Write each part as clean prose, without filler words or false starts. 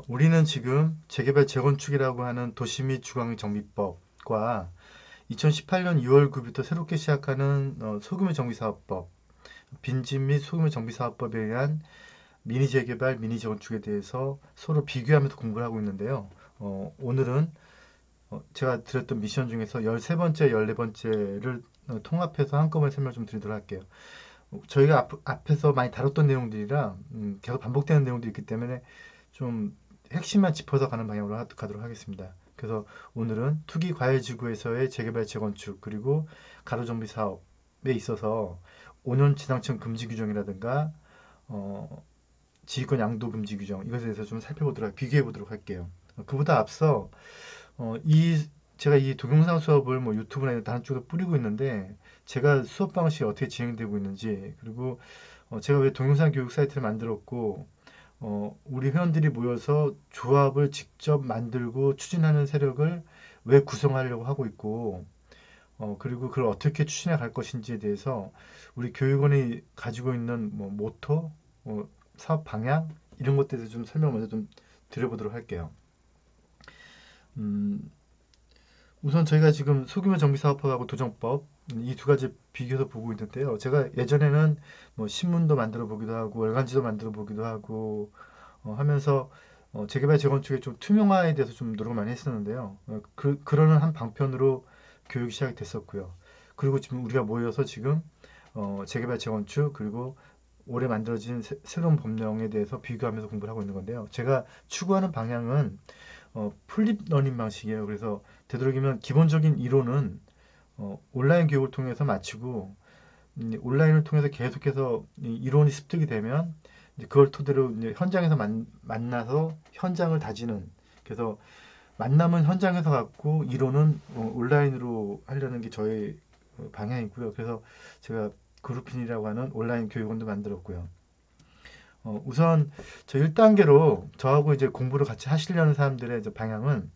우리는 지금 재개발 재건축이라고 하는 도시 및 주거 정비법과 2018년 2월 9일부터 새롭게 시작하는 소규모 정비사업법, 빈집 및 소규모 정비사업법에 의한 미니 재개발, 미니 재건축에 대해서 서로 비교하면서 공부를 하고 있는데요. 오늘은 제가 드렸던 미션 중에서 13번째, 14번째를 통합해서 한꺼번에 설명 좀 드리도록 할게요. 저희가 앞에서 많이 다뤘던 내용들이라 계속 반복되는 내용도 있기 때문에 좀 핵심만 짚어서 가는 방향으로 가도록 하겠습니다. 그래서 오늘은 투기 과열지구에서의 재개발 재건축 그리고 가로정비 사업에 있어서 5년 지상층 금지 규정이라든가 지휘권 양도 금지 규정 이것에 대해서 좀 비교해 보도록 할게요. 그보다 앞서 제가 이 동영상 수업을 뭐 유튜브나 다른 쪽에 뿌리고 있는데 제가 수업 방식이 어떻게 진행되고 있는지 그리고 제가 왜 동영상 교육 사이트를 만들었고 우리 회원들이 모여서 조합을 직접 만들고 추진하는 세력을 왜 구성하려고 하고 있고 그리고 그걸 어떻게 추진해 갈 것인지에 대해서 우리 교육원이 가지고 있는 뭐 모토, 사업 방향 이런 것들에 대해서 좀 설명 먼저 좀 드려보도록 할게요. 음, 우선 저희가 지금 소규모 정비사업법하고 도정법 이 두 가지 비교해서 보고 있는데요. 제가 예전에는 뭐 신문도 만들어 보기도 하고 월간지도 만들어 보기도 하고 하면서 재개발 재건축의 좀 투명화에 대해서 좀 노력을 많이 했었는데요. 그러는 한 방편으로 교육이 시작이 됐었고요. 그리고 지금 우리가 모여서 지금 재개발 재건축 그리고 올해 만들어진 새로운 법령에 대해서 비교하면서 공부를 하고 있는 건데요. 제가 추구하는 방향은 플립 러닝 방식이에요. 그래서 되도록이면 기본적인 이론은 온라인 교육을 통해서 마치고 온라인을 통해서 계속해서 이론이 습득이 되면 이제 그걸 토대로 이제 현장에서 만나서 현장을 다지는 그래서 만남은 현장에서 갖고 이론은 온라인으로 하려는 게 저의 방향이고요. 그래서 제가 그룹핀이라고 하는 온라인 교육원도 만들었고요. 우선 저 1단계로 저하고 이제 공부를 같이 하시려는 사람들의 이제 방향은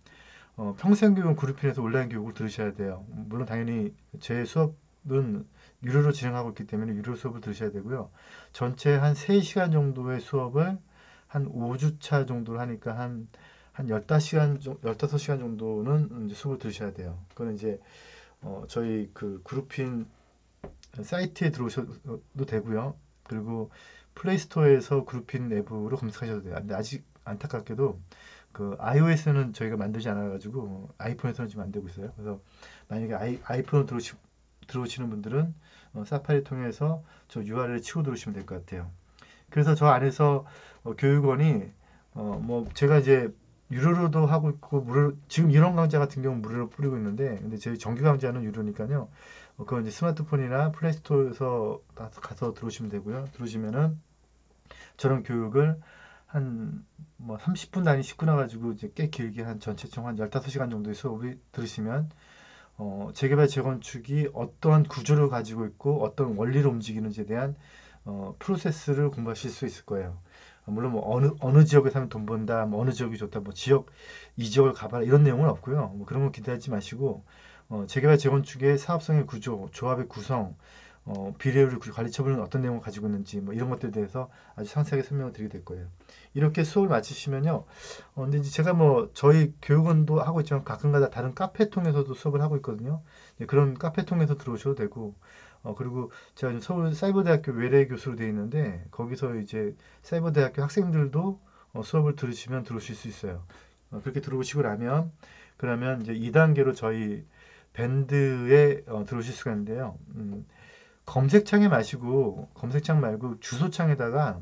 평생교육 그룹핀에서 온라인 교육을 들으셔야 돼요. 물론 당연히 제 수업은 유료로 진행하고 있기 때문에 유료 수업을 들으셔야 되고요. 전체 한 3시간 정도의 수업을 한 5주차 정도로 하니까 한 15시간, 15시간 정도는 이제 수업을 들으셔야 돼요. 그건 이제 저희 그 그룹핀 사이트에 들어오셔도 되고요. 그리고 플레이스토어에서 그룹핀 앱으로 검색하셔도 돼요. 근데 아직 안타깝게도 그 iOS는 저희가 만들지 않아가지고 아이폰에서는 지금 안 되고 있어요. 그래서 만약에 아이폰으로 들어오시는 분들은 사파리 통해서 저 URL 치고 들어오시면 될 것 같아요. 그래서 저 안에서 교육원이 뭐 제가 이제 유료로도 하고 있고 무료 지금 이런 강좌 같은 경우 무료로 뿌리고 있는데 근데 저희 정규 강좌는 유료니까요. 그건 이제 스마트폰이나 플레이스토어에서 가서 들어오시면 되고요. 들어오시면은 저런 교육을 한 뭐 30분 단위 씩 끊어가지고 이제 꽤 길게 한 전체 총 한 15시간 정도의 수업이 들으시면 재개발 재건축이 어떠한 구조를 가지고 있고 어떤 원리로 움직이는지에 대한 프로세스를 공부하실 수 있을 거예요. 물론 뭐 어느 지역에 사면 돈 번다, 뭐 어느 지역이 좋다, 뭐 지역 이 지역을 가봐라 이런 내용은 없고요. 뭐 그런 거 기대하지 마시고 재개발 재건축의 사업성의 구조, 조합의 구성, 비례율 관리 처분은 어떤 내용을 가지고 있는지 뭐 이런 것들에 대해서 아주 상세하게 설명을 드리게 될 거예요. 이렇게 수업을 마치시면요. 근데 이제 제가 뭐 저희 교육원도 하고 있지만 가끔가다 다른 카페 통해서도 수업을 하고 있거든요. 그런 카페 통해서 들어오셔도 되고 그리고 제가 지금 서울 사이버대학교 외래 교수로 되어 있는데 거기서 이제 사이버대학교 학생들도 수업을 들으시면 들으실 수 있어요. 그렇게 들어오시고 나면 그러면 이제 2단계로 저희 밴드에 들어오실 수가 있는데요. 검색창에 마시고 검색창 말고 주소창에다가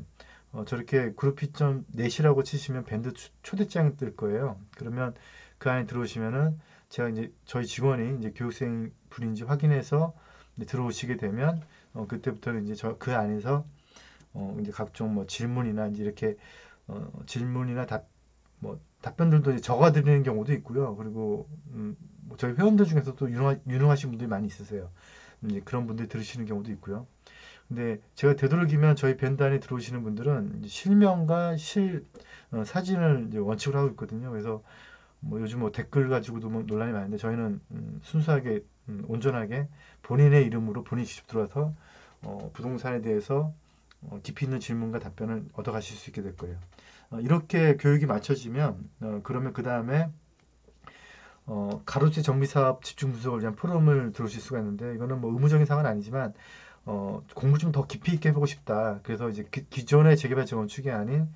저렇게 그룹2.net이라고 치시면 밴드 초대장이 뜰 거예요. 그러면 그 안에 들어오시면은 제가 이제 저희 직원이 이제 교육생 분인지 확인해서 이제 들어오시게 되면 그때부터는 이제 그 안에서 이제 각종 뭐 질문이나 이제 이렇게 질문이나 뭐 답변들도 이제 적어 드리는 경우도 있고요. 그리고 뭐 저희 회원들 중에서도 유능하신 분들이 많이 있으세요. 이제 그런 분들이 들으시는 경우도 있고요. 근데 제가 되도록이면 저희 밴드 안에 들어오시는 분들은 이제 실명과 사진을 이제 원칙으로 하고 있거든요. 그래서 뭐 요즘 뭐 댓글 가지고도 뭐 논란이 많은데 저희는 순수하게 온전하게 본인의 이름으로 본인이 직접 들어와서 부동산에 대해서 깊이 있는 질문과 답변을 얻어가실 수 있게 될 거예요. 이렇게 교육이 맞춰지면 그러면 그 다음에 가로세 정비사업 집중 분석을 위한 포럼을 들으실 수가 있는데 이거는 뭐 의무적인 사항은 아니지만 공부 좀 더 깊이 있게 해보고 싶다. 그래서 이제 기존의 재개발 재건축이 아닌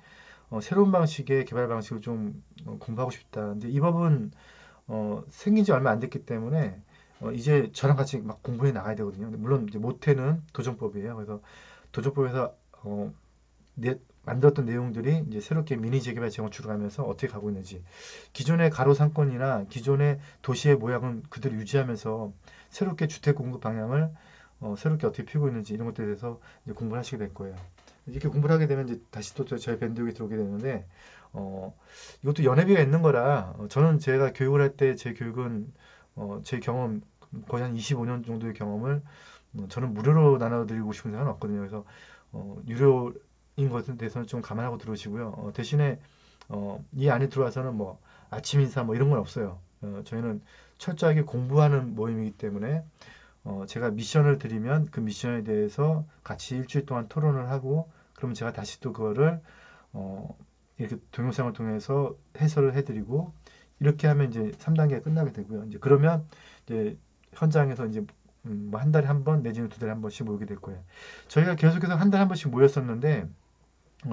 새로운 방식의 개발 방식을 좀 공부하고 싶다. 근데 이 법은 생긴 지 얼마 안 됐기 때문에 이제 저랑 같이 막 공부해 나가야 되거든요. 물론 이제 모태는 도정법이에요. 그래서 도정법에서 만들었던 내용들이 이제 새롭게 미니 재개발 재건축을 하면서 어떻게 가고 있는지, 기존의 가로 상권이나 기존의 도시의 모양은 그대로 유지하면서 새롭게 주택 공급 방향을 새롭게 어떻게 피우고 있는지 이런 것들에 대해서 이제 공부를 하시게 될 거예요. 이렇게 공부를 하게 되면 이제 다시 또 저희 밴드에 들어오게 되는데 어, 이것도 연회비가 있는 거라 저는 제가 교육을 할 때 제 교육은 제 경험 거의 한 25년 정도의 경험을 저는 무료로 나눠드리고 싶은 생각은 없거든요. 그래서 유료인 것에 대해서는 좀 감안하고 들어오시고요. 대신에 이 안에 들어와서는 뭐 아침 인사 뭐 이런 건 없어요. 저희는 철저하게 공부하는 모임이기 때문에 제가 미션을 드리면 그 미션에 대해서 같이 일주일 동안 토론을 하고 그러면 제가 다시 또 그거를 어, 이렇게 동영상을 통해서 해설을 해드리고 이렇게 하면 이제 3단계가 끝나게 되고요. 이제 그러면 이제 현장에서 이제 뭐 한 달에 한 번 내지는 두 달에 한 번씩 모이게 될 거예요. 저희가 계속해서 한 달에 한 번씩 모였었는데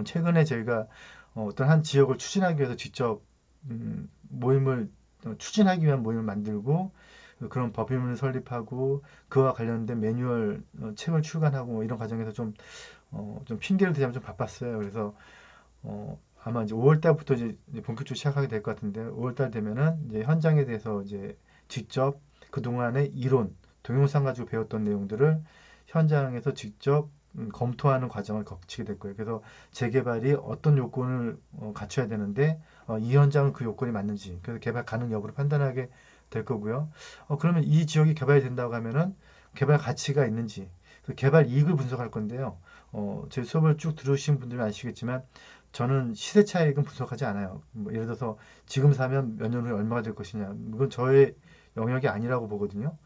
최근에 저희가 어떤 한 지역을 추진하기 위해서 직접 모임을 추진하기 위한 모임을 만들고 그런 법인을 설립하고 그와 관련된 매뉴얼 책을 출간하고 뭐 이런 과정에서 좀 핑계를 대자면 좀 바빴어요. 그래서 아마 이제 5월 달부터 이제 본격적으로 시작하게 될 것 같은데 5월 달 되면은 이제 현장에 대해서 이제 직접 그동안의 이론, 동영상 가지고 배웠던 내용들을 현장에서 직접 검토하는 과정을 거치게 될 거예요. 그래서 재개발이 어떤 요건을 갖춰야 되는데 이 현장은 그 요건이 맞는지, 그래서 개발 가능 여부를 판단하게 될 거고요. 그러면 이 지역이 개발이 된다고 하면은 개발 가치가 있는지, 그 개발 이익을 분석할 건데요. 제 수업을 쭉 들으신 분들은 아시겠지만 저는 시세 차익은 분석하지 않아요. 뭐 예를 들어서 지금 사면 몇 년 후에 얼마가 될 것이냐, 이건 저의 영역이 아니라고 보거든요.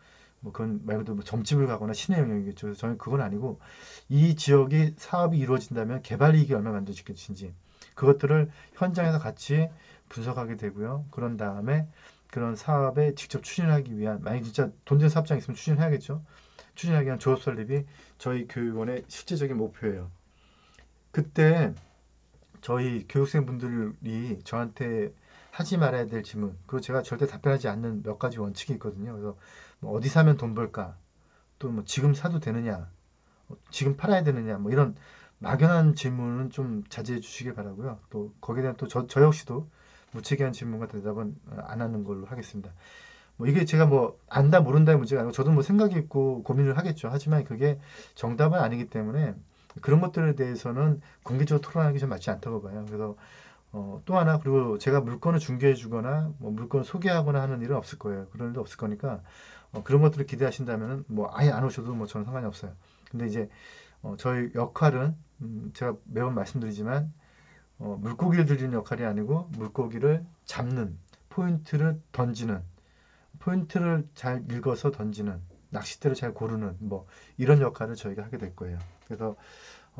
뭐 그건 말 그대로 뭐 점집을 가거나 시내 영역이겠죠. 그래서 저는 그건 아니고 이 지역이 사업이 이루어진다면 개발 이익이 얼마 만들어질 것인지 그것들을 현장에서 같이 분석하게 되고요. 그런 다음에 그런 사업에 직접 추진하기 위한, 만약 진짜 돈 된 사업장 있으면 추진해야겠죠. 추진하기 위한 조합 설립이 저희 교육원의 실제적인 목표예요. 그때 저희 교육생분들이 저한테 하지 말아야 될 질문, 그리고 제가 절대 답변하지 않는 몇 가지 원칙이 있거든요. 그래서 뭐 어디 사면 돈 벌까? 또 뭐 지금 사도 되느냐? 지금 팔아야 되느냐? 뭐 이런 막연한 질문은 좀 자제해 주시길 바라고요. 또 거기에 대한 또 저 역시도 무책임한 질문과 대답은 안 하는 걸로 하겠습니다. 뭐 이게 제가 뭐 안다 모른다의 문제가 아니고 저도 뭐 생각이 있고 고민을 하겠죠. 하지만 그게 정답은 아니기 때문에 그런 것들에 대해서는 공개적으로 토론하기 좀 맞지 않다고 봐요. 그래서 또 하나, 그리고 제가 물건을 중개해 주거나 뭐 물건을 소개하거나 하는 일은 없을 거예요. 그런 일도 없을 거니까 그런 것들을 기대하신다면 뭐 아예 안 오셔도 뭐 저는 상관이 없어요. 근데 이제 저희 역할은 제가 매번 말씀드리지만 물고기를 들이는 역할이 아니고 물고기를 잡는, 포인트를 던지는, 포인트를 잘 읽어서 던지는, 낚싯대를 잘 고르는 뭐 이런 역할을 저희가 하게 될 거예요. 그래서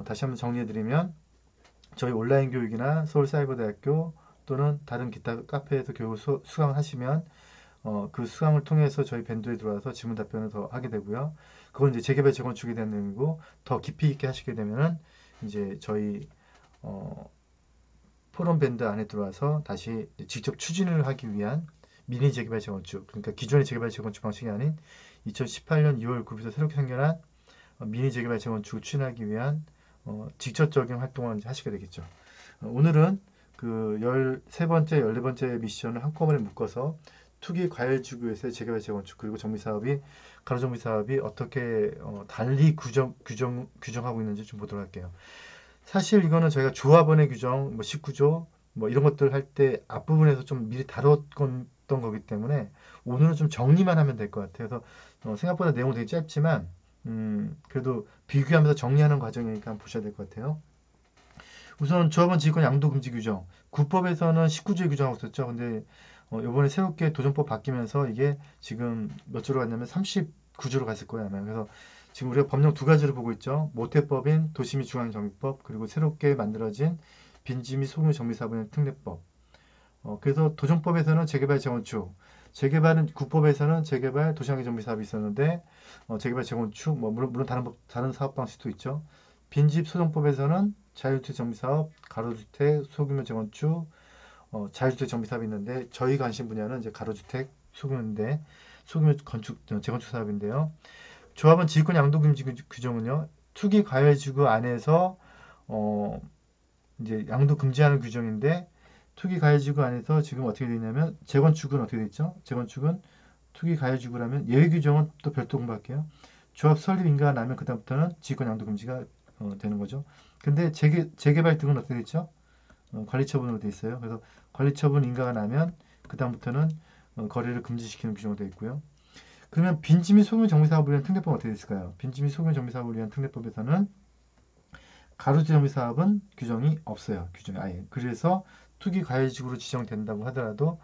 다시 한번 정리해드리면 저희 온라인 교육이나 서울사이버대학교 또는 다른 기타 카페에서 교육을 수강을 하시면 그 수강을 통해서 저희 밴드에 들어와서 질문 답변을 더 하게 되고요. 그건 이제 재개발 재건축에 대한 내용이고 더 깊이 있게 하시게 되면은 이제 저희 어, 포럼 밴드 안에 들어와서 다시 직접 추진을 하기 위한 미니 재개발 재건축, 그러니까 기존의 재개발 재건축 방식이 아닌 2018년 2월 9일부터 새롭게 생겨난 미니 재개발 재건축을 추진하기 위한 직접적인 활동을 하시게 되겠죠. 오늘은 그 13번째, 14번째 미션을 한꺼번에 묶어서 투기 과열지구에서의 재개발 재건축 그리고 정비사업이 가로정비사업이 어떻게 달리 규정하고 있는지 좀 보도록 할게요. 사실 이거는 저희가 조합원의 규정, 뭐 19조 뭐 이런 것들 할 때 앞부분에서 좀 미리 다뤘던 거기 때문에 오늘은 좀 정리만 하면 될 것 같아요. 그래서 생각보다 내용은 되게 짧지만 그래도 비교하면서 정리하는 과정이니까 한번 보셔야 될 것 같아요. 우선 조합원 지휘권 양도 금지 규정. 국법에서는 19조에 규정하고 있었죠. 근데 이번에 새롭게 도정법 바뀌면서 이게 지금 몇 조로 갔냐면 39조로 갔을 거예요, 아마. 그래서 지금 우리가 법령 두 가지를 보고 있죠. 모태법인 도시및중앙정비법 그리고 새롭게 만들어진 빈지 및 소규모 정비사업의 특례법. 그래서 도정법에서는 재개발 재건축, 재개발은 국법에서는 재개발 도시환경 정비 사업이 있었는데 재개발 재건축 뭐 물론 다른 사업 방식도 있죠. 빈집 소정법에서는 자유주택 정비 사업, 가로주택, 소규모 재건축, 자유주택 정비 사업이 있는데 저희 관심 분야는 이제 가로주택 소규모인데 소규모 건축 재건축 사업인데요. 조합원 지휘권 양도 금지 규정은요. 투기 과열지구 안에서 어, 이제 양도 금지하는 규정인데 투기 가해지구 안에서 지금 어떻게 되어 있냐면 재건축은 어떻게 되어 있죠? 재건축은 투기 가해지구라면 예외 규정은 또 별도 공부할게요. 조합 설립 인가가 나면 그다음부터는 지권 양도 금지가 되는 거죠. 근데 재개발 등은 어떻게 되죠? 관리처분으로 되어 있어요. 그래서 관리처분 인가가 나면 그다음부터는 거래를 금지시키는 규정으로 되어 있고요. 그러면 빈지 및 소규모 정비사업을 위한 특례법은 어떻게 됐을까요? 빈지 및 소규모 정비사업을 위한 특례법에서는 가로주 정비 사업은 규정이 없어요. 규정이 아예. 그래서 투기 과열지구로 지정된다고 하더라도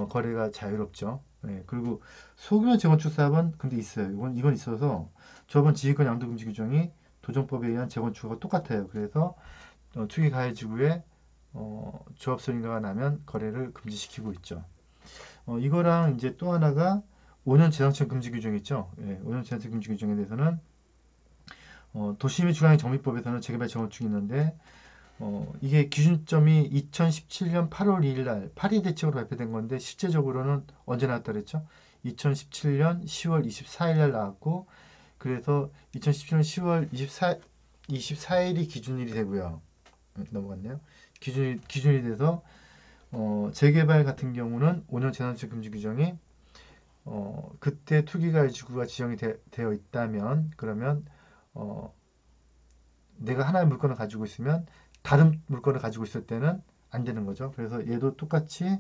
거래가 자유롭죠. 예, 그리고 소규모 재건축 사업은 근데 있어요. 이건 있어서 저번 지휘권 양도 금지 규정이 도정법에 의한 재건축과 똑같아요. 그래서 투기 과열지구에 조합설 인가가 나면 거래를 금지시키고 있죠. 이거랑 이제 또 하나가 5년 재산권 금지 규정 있죠. 예, 5년 재산권 금지 규정에 대해서는 도시 및 주거환경 정비법에서는 재개발 재건축이 있는데 이게 기준점이 2017년 8월 2일 날 파리 대책으로 발표된 건데 실제적으로는 언제 나왔다 그랬죠? 2017년 10월 24일 날 나왔고 그래서 2017년 10월 24일이 기준일이 되고요. 넘어갔네요. 기준이 돼서 재개발 같은 경우는 5년 재산권 금지 규정이 그때 투기가지구가 지정이 되어 있다면 그러면 내가 하나의 물건을 가지고 있으면 다른 물건을 가지고 있을 때는 안 되는 거죠. 그래서 얘도 똑같이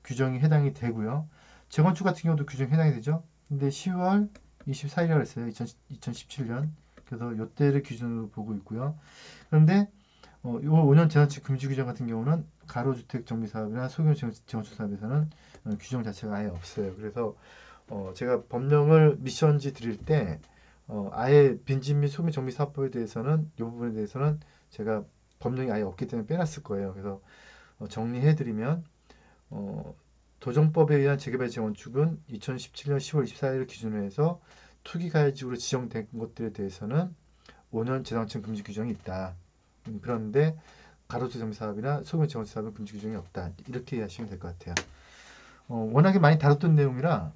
규정이 해당이 되고요. 재건축 같은 경우도 규정이 해당이 되죠. 근데 10월 24일이라고 했어요. 2017년. 그래서 이때를 기준으로 보고 있고요. 그런데 이 5년 재산축 금지 규정 같은 경우는 가로주택 정비사업이나 소규모 재건축 사업에서는 규정 자체가 아예 없어요. 그래서 제가 법령을 미션지 드릴 때 아예 빈집 및 소규모 정비 사업법에 대해서는 이 부분에 대해서는 제가 법령이 아예 없기 때문에 빼놨을 거예요. 그래서 정리해드리면 도정법에 의한 재개발 재건축은 2017년 10월 24일을 기준으로 해서 투기가해지구로 지정된 것들에 대해서는 5년 재산권 금지 규정이 있다. 그런데 가로수 정비 사업이나 소규모 재건축 사업은 금지 규정이 없다. 이렇게 이해하시면 될 것 같아요. 워낙에 많이 다뤘던 내용이라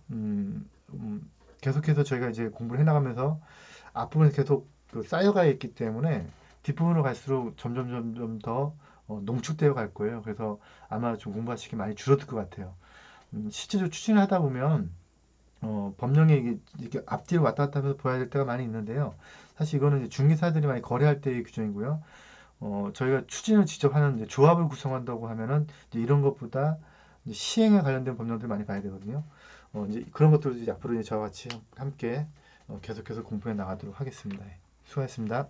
계속해서 저희가 이제 공부를 해나가면서 앞부분에 계속 쌓여가 있기 때문에 뒷부분으로 갈수록 점점 더 농축되어 갈 거예요. 그래서 아마 좀 공부하시기 많이 줄어들 것 같아요. 실제로 추진을 하다 보면 법령이 이렇게 앞뒤로 왔다 갔다 하면서 보아야 될 때가 많이 있는데요. 사실 이거는 이제 중개사들이 많이 거래할 때의 규정이고요. 저희가 추진을 직접 하는 이제 조합을 구성한다고 하면은 이제 이런 것보다 이제 시행에 관련된 법령들 많이 봐야 되거든요. 이제 그런 것들도 이제 앞으로 이제 저와 같이 함께 계속해서 공부해 나가도록 하겠습니다. 수고하셨습니다.